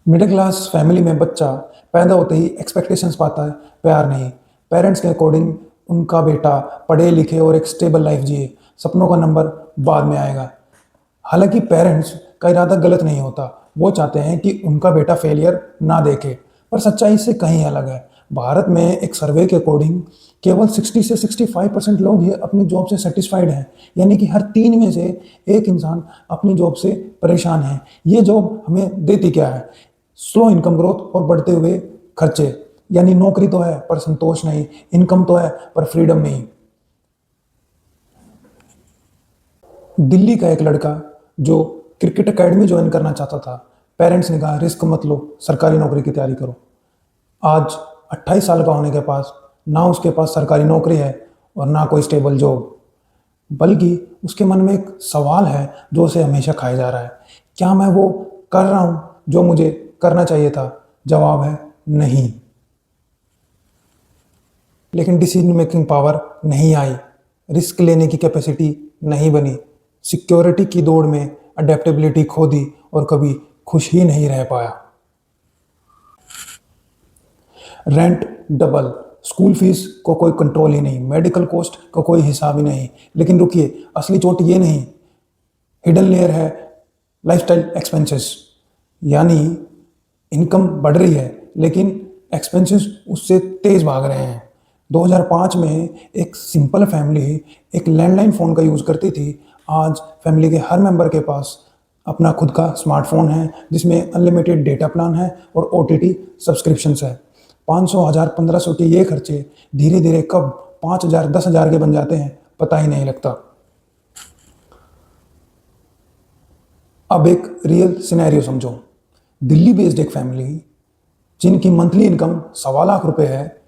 Middle class family में बच्चा पैदा होते ही एक्सपेक्टेशंस पाता है, प्यार नहीं। पेरेंट्स के अकॉर्डिंग उनका बेटा पढ़े लिखे और एक स्टेबल लाइफ जिए, सपनों का नंबर बाद में आएगा। हालांकि पेरेंट्स का इरादा गलत नहीं होता, वो चाहते हैं कि उनका बेटा फेलियर ना देखे, पर सच्चाई से कहीं अलग है। भारत में एक सर्वे के अकॉर्डिंग केवल 60 से 65% लोग ही अपनी जॉब से सेटिस्फाइड हैं, यानी कि हर 3 में से एक इंसान अपनी जॉब से परेशान है। ये जॉब हमें देती क्या है? स्लो इनकम ग्रोथ और बढ़ते हुए खर्चे, यानी नौकरी तो है पर संतोष नहीं, इनकम तो है पर फ्रीडम नहीं। दिल्ली का एक लड़का जो क्रिकेट एकेडमी ज्वाइन करना चाहता था, पेरेंट्स ने कहा रिस्क मत लो, सरकारी नौकरी की तैयारी करो। आज 28 साल का होने के पास ना उसके पास सरकारी नौकरी है और ना कोई स्टेबल जॉब, बल्कि उसके मन में एक सवाल है जो उसे हमेशा खाया जा रहा है, क्या मैं वो कर रहा हूं जो मुझे करना चाहिए था? जवाब है नहीं। लेकिन डिसीजन मेकिंग पावर नहीं आई, रिस्क लेने की कैपेसिटी नहीं बनी, सिक्योरिटी की दौड़ में अडेप्टेबिलिटी खो दी और कभी खुश ही नहीं रह पाया। रेंट डबल, स्कूल फीस को कोई कंट्रोल ही नहीं, मेडिकल कॉस्ट का कोई हिसाब ही नहीं। लेकिन रुकिए, असली चोट ये नहीं, हिडन लेयर है लाइफस्टाइल एक्सपेंसेस। यानी इनकम बढ़ रही है लेकिन एक्सपेंसेस उससे तेज भाग रहे हैं। 2005 में एक सिंपल फैमिली एक लैंडलाइन फ़ोन का यूज़ करती थी, आज फैमिली के हर मेंबर के पास अपना खुद का स्मार्टफोन है जिसमें अनलिमिटेड डेटा प्लान है और OTT सब्सक्रिप्शंस है। 500, 1000, 1500 के ये खर्चे धीरे धीरे कब 5000, 10,000 के बन जाते हैं पता ही नहीं लगता। अब एक रियल सिनेरियो समझो। दिल्ली बेस्ड एक फैमिली जिनकी मंथली इनकम 1.25 लाख रुपए है,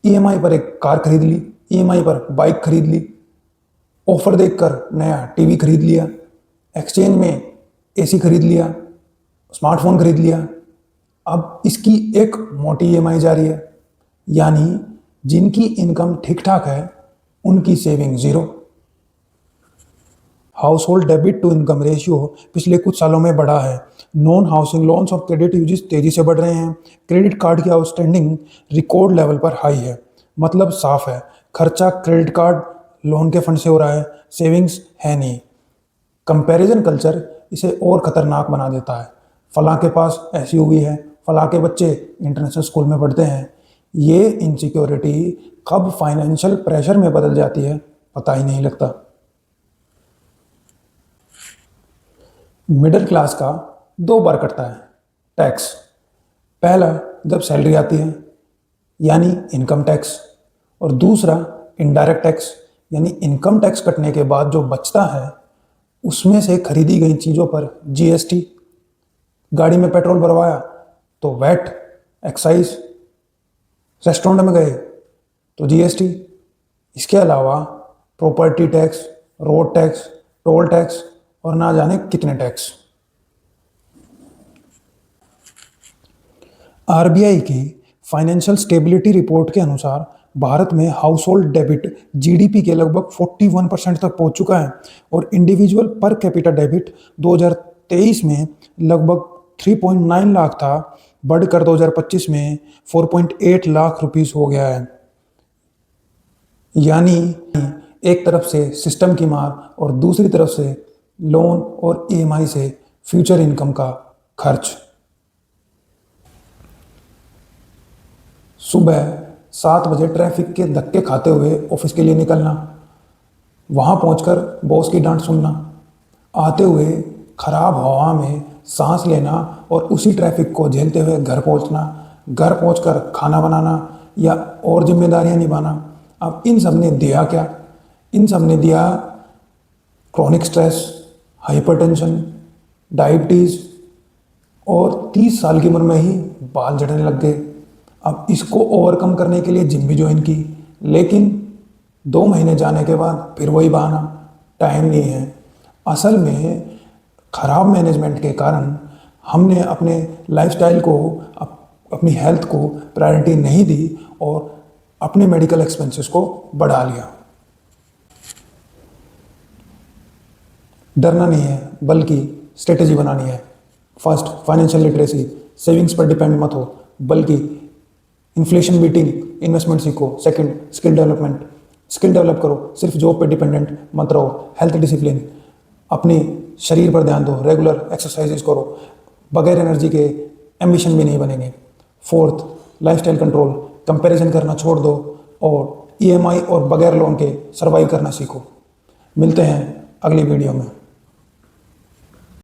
EMI पर एक कार खरीद ली, EMI पर बाइक खरीद ली, ऑफर देखकर नया टीवी खरीद लिया, एक्सचेंज में AC खरीद लिया, स्मार्टफोन खरीद लिया। अब इसकी एक मोटी EMI जा रही है। यानी जिनकी इनकम ठीक ठाक है उनकी saving zero. Household debit to income ratio पिछले कुछ सालों में बढ़ा है। नॉन हाउसिंग लोन्स और क्रेडिट यूजेस तेजी से बढ़ रहे हैं। क्रेडिट कार्ड की आउटस्टैंडिंग रिकॉर्ड लेवल पर हाई है। मतलब साफ है, खर्चा क्रेडिट कार्ड लोन के फंड से हो रहा है, सेविंग्स है नहीं। कंपैरिजन कल्चर इसे और खतरनाक बना देता है। फलां के पास SUV है, फलां के बच्चे इंटरनेशनल स्कूल में पढ़ते हैं। ये इनसिक्योरिटी कब फाइनेंशियल प्रेशर में बदल जाती है पता ही नहीं लगता। मिडिल क्लास का 2 बार कटता है टैक्स। पहला जब सैलरी आती है यानी इनकम टैक्स, और दूसरा इनडायरेक्ट टैक्स यानी इनकम टैक्स कटने के बाद जो बचता है उसमें से खरीदी गई चीज़ों पर GST, गाड़ी में पेट्रोल भरवाया तो वैट, एक्साइज, रेस्टोरेंट में गए तो GST। इसके अलावा property tax, road tax, toll tax और ना जाने कितने टैक्स। RBI की फाइनेंशियल स्टेबिलिटी रिपोर्ट के अनुसार भारत में हाउस होल्ड डेबिट GDP के लगभग 41% तक पहुंच चुका है और इंडिविजुअल पर कैपिटा डेबिट 2023 में लगभग 3.9 लाख था, बढ़कर 2025 में 4.8 लाख रुपीस हो गया है। यानी एक तरफ से सिस्टम की मार और दूसरी तरफ से लोन और EMI से फ्यूचर इनकम का खर्च। सुबह 7 बजे ट्रैफिक के धक्के खाते हुए ऑफिस के लिए निकलना, वहां पहुंचकर बॉस की डांट सुनना, आते हुए खराब हवा में सांस लेना और उसी ट्रैफिक को झेलते हुए घर पहुंचना, घर पहुंचकर खाना बनाना या और जिम्मेदारियां निभाना। अब इन सब ने दिया क्या? इन सब ने दिया क्रॉनिक स्ट्रेस, हाइपरटेंशन, डायबिटीज़ और 30 साल की उम्र में ही बाल झड़ने लग गए। अब इसको ओवरकम करने के लिए जिम भी ज्वाइन की, लेकिन 2 महीने जाने के बाद फिर वही बहाना, टाइम नहीं है। असल में खराब मैनेजमेंट के कारण हमने अपने लाइफस्टाइल को, अपनी हेल्थ को प्रायोरिटी नहीं दी और अपने मेडिकल एक्सपेंसेस को बढ़ा लिया। डरना नहीं है बल्कि स्ट्रेटेजी बनानी है। First, financial literacy. सेविंग्स पर डिपेंड मत हो, बल्कि इन्फ्लेशन बीटिंग इन्वेस्टमेंट सीखो। Second, skill development, skill develop करो, सिर्फ जॉब पे डिपेंडेंट मत रहो। हेल्थ डिसिप्लिन, अपने शरीर पर ध्यान दो, रेगुलर एक्सरसाइजेस करो, बगैर एनर्जी के एम्बिशन भी नहीं बनेंगे। फोर्थ, लाइफस्टाइल कंट्रोल, कंपैरिजन करना छोड़ दो और ईएमआई और बगैर लोन के सर्वाइव करना सीखो। मिलते हैं अगली वीडियो में।